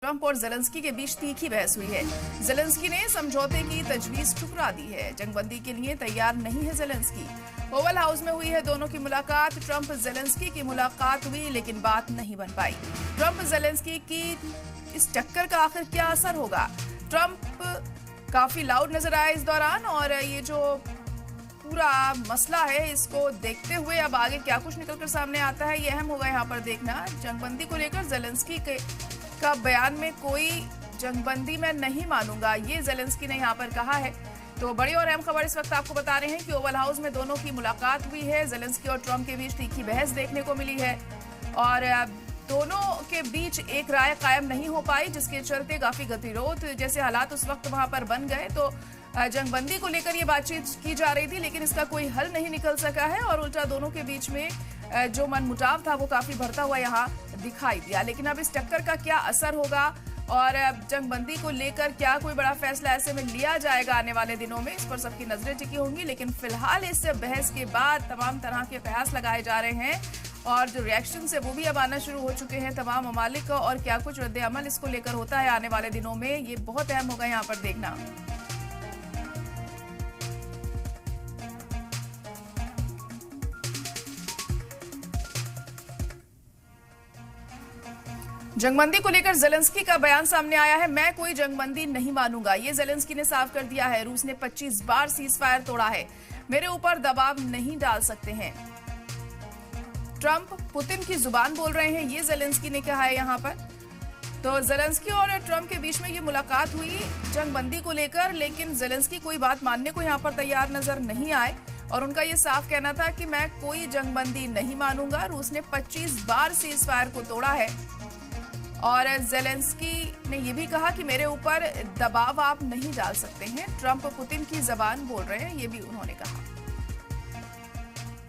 Trump और Zelensky के बीच तीखी बहस हुई है। जेलेंस्की ने समझौते की तजवीज ठुकरा दी है। जंगबंदी के लिए तैयार नहीं है जेलेंस्की। ओवल हाउस में हुई है दोनों की मुलाकात। ट्रंप जेलेंस्की की मुलाकात हुई लेकिन बात नहीं बन पाई। ट्रंप जेलेंस्की की इस टक्कर का आखिर क्या असर होगा? ट्रंप काफी लाउड नजर आए इस दौरान और ये जो पूरा मसला है इसको देखते हुए अब आगे क्या कुछ निकलकर सामने आता है ये अहम होगा यहाँ पर देखना। जंगबंदी को लेकर जेलेंस्की का बयान में कोई जंगबंदी मैं नहीं मानूंगा, ये जेलेंस्की ने यहाँ पर कहा है। तो बड़ी और अहम खबर इस वक्त आपको बता रहे हैं कि ओवल हाउस में दोनों की मुलाकात हुई है। जेलेंस्की और ट्रंप के बीच तीखी बहस देखने को मिली है और दोनों के बीच एक राय कायम नहीं हो पाई, जिसके चलते काफी गतिरोध जैसे हालात उस वक्त वहां पर बन गए। तो जंगबंदी को लेकर ये बातचीत की जा रही थी लेकिन इसका कोई हल नहीं निकल सका है और उल्टा दोनों के बीच में जो मनमुटाव था वो काफी बढ़ता हुआ यहाँ दिखाई दिया। लेकिन अब इस टक्कर का क्या असर होगा और जंगबंदी को लेकर क्या कोई बड़ा फैसला ऐसे में लिया जाएगा आने वाले दिनों में, इस पर सबकी नजरें टिकी होंगी। लेकिन फिलहाल इस बहस के बाद तमाम तरह के कयास लगाए जा रहे हैं और जो रिएक्शन है वो भी अब आना शुरू हो चुके हैं तमाम ममालिक का, और क्या कुछ रद्द अमल इसको लेकर होता है आने वाले दिनों में ये बहुत अहम होगा यहाँ पर देखना। जंगबंदी को लेकर जेलेंस्की का बयान सामने आया है। मैं कोई जंगबंदी नहीं मानूंगा, ये जेलेंस्की ने साफ कर दिया है। रूस ने 25 बार सीज फायर तोड़ा है, मेरे ऊपर दबाव नहीं डाल सकते हैं। ट्रंप पुतिन की जुबान बोल रहे हैं, ये जेलेंस्की ने कहा है यहाँ पर। तो जेलेंस्की और ट्रंप के बीच में ये मुलाकात हुई जंगबंदी को लेकर, लेकिन जेलेंस्की कोई बात मानने को यहाँ पर तैयार नजर नहीं आए और उनका ये साफ कहना था कि मैं कोई जंगबंदी नहीं मानूंगा। रूस ने 25 बार सीज फायर को तोड़ा है और जेलेंस्की ने यह भी कहा कि मेरे ऊपर दबाव आप नहीं डाल सकते हैं। ट्रंप पुतिन की जबान बोल रहे हैं, ये भी उन्होंने कहा।